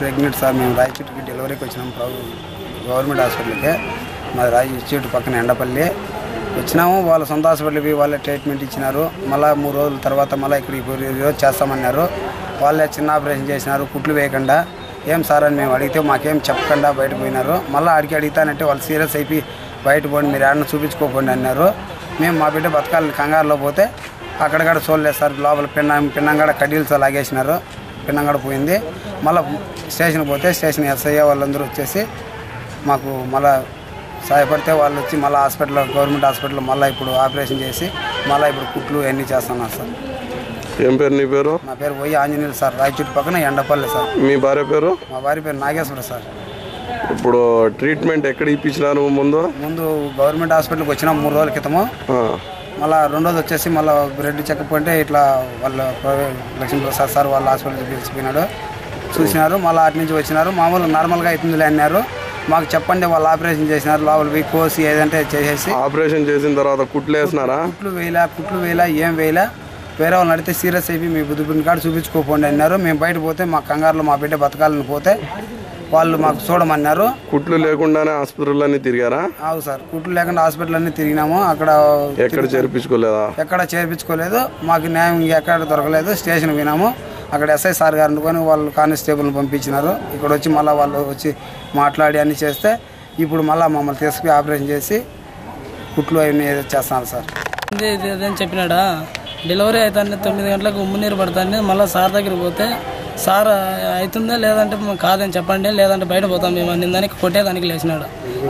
Pregnant sir. మేము రాయచోటికి డెలివరీకి వచ్చినాము గవర్నమెంట్ హాస్పిటల్కి. మాది రాయచోటి పక్కన ఎండపల్లి వచ్చినాము. వాళ్ళ సొంత హాస్పిటల్కి వాళ్ళే ట్రీట్మెంట్ ఇచ్చినారు. మళ్ళీ 3 రోజుల తర్వాత మళ్ళీ ఇక్కడికి ఈరోజు చేస్తామన్నారు. వాళ్ళే చిన్న ఆపరేషన్ చేసినారు, కుట్లు వేయకుండా. ఏం సార్ అని మేము అడిగితే మాకేం చెప్పకుండా బయటకు పోయినారు. మళ్ళీ అడిగితానంటే వాళ్ళు సీరియస్ అయిపోయి బయట పోండి, మీరు ఏడన్నా చూపించుకోకండి అన్నారు. మేము మా బిడ్డ బతకాలని కంగారులో పోతే అక్కడక్కడ చూడలేదు సార్. లోపల పిన్నంగడ కడ్డీలతో లాగేసినారు. పిన్నంగడ పోయింది. మళ్ళీ స్టేషన్కి పోతే స్టేషన్ ఎస్ఐ వాళ్ళందరూ వచ్చేసి మాకు మళ్ళీ సహాయపడితే వాళ్ళు వచ్చి మళ్ళీ హాస్పిటల్లో గవర్నమెంట్ హాస్పిటల్లో మళ్ళీ ఇప్పుడు ఆపరేషన్ చేసి మళ్ళీ ఇప్పుడు కుట్లు అన్నీ చేస్తున్నారు సార్. ఏం పేరు నీ పేరు? నా పేరు పోయి ఆంజనేయులు సార్. రాయచోటి పక్కన ఎండపల్లి సార్. మీ భార్య పేరు? మా భార్య పేరు నాగేశ్వర సార్. ఇప్పుడు ట్రీట్మెంట్ ఎక్కడ ఇప్పించినారు? ముందు గవర్నమెంట్ హాస్పిటల్కి వచ్చినాం 3 రోజుల క్రితము. మళ్ళీ 2 రోజులు వచ్చేసి మళ్ళీ బ్లడ్ చెకప్ అంటే ఇట్లా వాళ్ళ లక్ష్మీప్రసాద్ సార్ వాళ్ళ హాస్పిటల్కి పిలిచిపోయినాడు. చూసినారు. మళ్ళీ అటు నుంచి వచ్చినారు. మామూలు నార్మల్గా అవుతుందిలే అన్నారు. మాకు చెప్పండి, వాళ్ళు ఆపరేషన్ చేసినారు. లోపల కోసి ఏదంటే చేసేసి ఆపరేషన్ చేసిన తర్వాత కుట్లు వేసినారా? కుట్లు వేయలా ఏం వేయలా. వేరే వాళ్ళని అడిగితే సీరియస్ అయిపోయి మీ బుద్ధి కాడ చూపించుకోపోండి అన్నారు. మేము బయట పోతే మా కంగారులో మా బిడ్డ బతకాలని పోతే వాళ్ళు మాకు చూడమన్నారు. కుట్లు లేకుండానే హాస్పిటల్ అన్ని తిరిగారా? అవును సార్, కుట్లు లేకుండా హాస్పిటల్ అన్ని తిరిగినాము. అక్కడ ఎక్కడ చేర్పించుకోలేదా? ఎక్కడ చేర్పించుకోలేదు. మాకు న్యాయం ఎక్కడ దొరకలేదు. స్టేషన్ పోయినాము. అక్కడ ఎస్ఐ సార్ గారిని కొని వాళ్ళు కానిస్టేబుల్ని పంపించినారు. ఇక్కడ వచ్చి మళ్ళీ వాళ్ళు వచ్చి మాట్లాడి అన్నీ చేస్తే ఇప్పుడు మళ్ళీ మమ్మల్ని తీసుకుని ఆపరేషన్ చేసి కుట్లు అవన్నీ చేస్తున్నారు సార్. ఇదేదని చెప్పినాడా, డెలివరీ అవుతాను 9 గంటలకు ఉమ్మునీరు పడుతుంది. మళ్ళీ సార్ దగ్గరికి పోతే సార్ అవుతుందా లేదంటే కాదని చెప్పండి, లేదంటే బయట పోతాం మేము అన్ని దానికి కొట్టేదానికి లేచినాడు.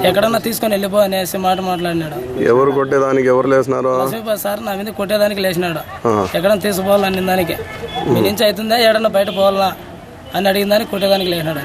ఎక్కడన్నా తీసుకొని వెళ్ళిపో అనేసి మాట్లాడినాడు. ఎవరు కొట్టేదానికి? ఎవరు లేచినారు? సార్ నా మీద కొట్టేదానికి లేచినాడు. ఎక్కడన్నా తీసుకోవాలని దానికి మీ నుంచి అవుతుందా ఏడన్నా బయట పోవాలా అని అడిగిన దానికి కొట్టేదానికి లేచినాడు.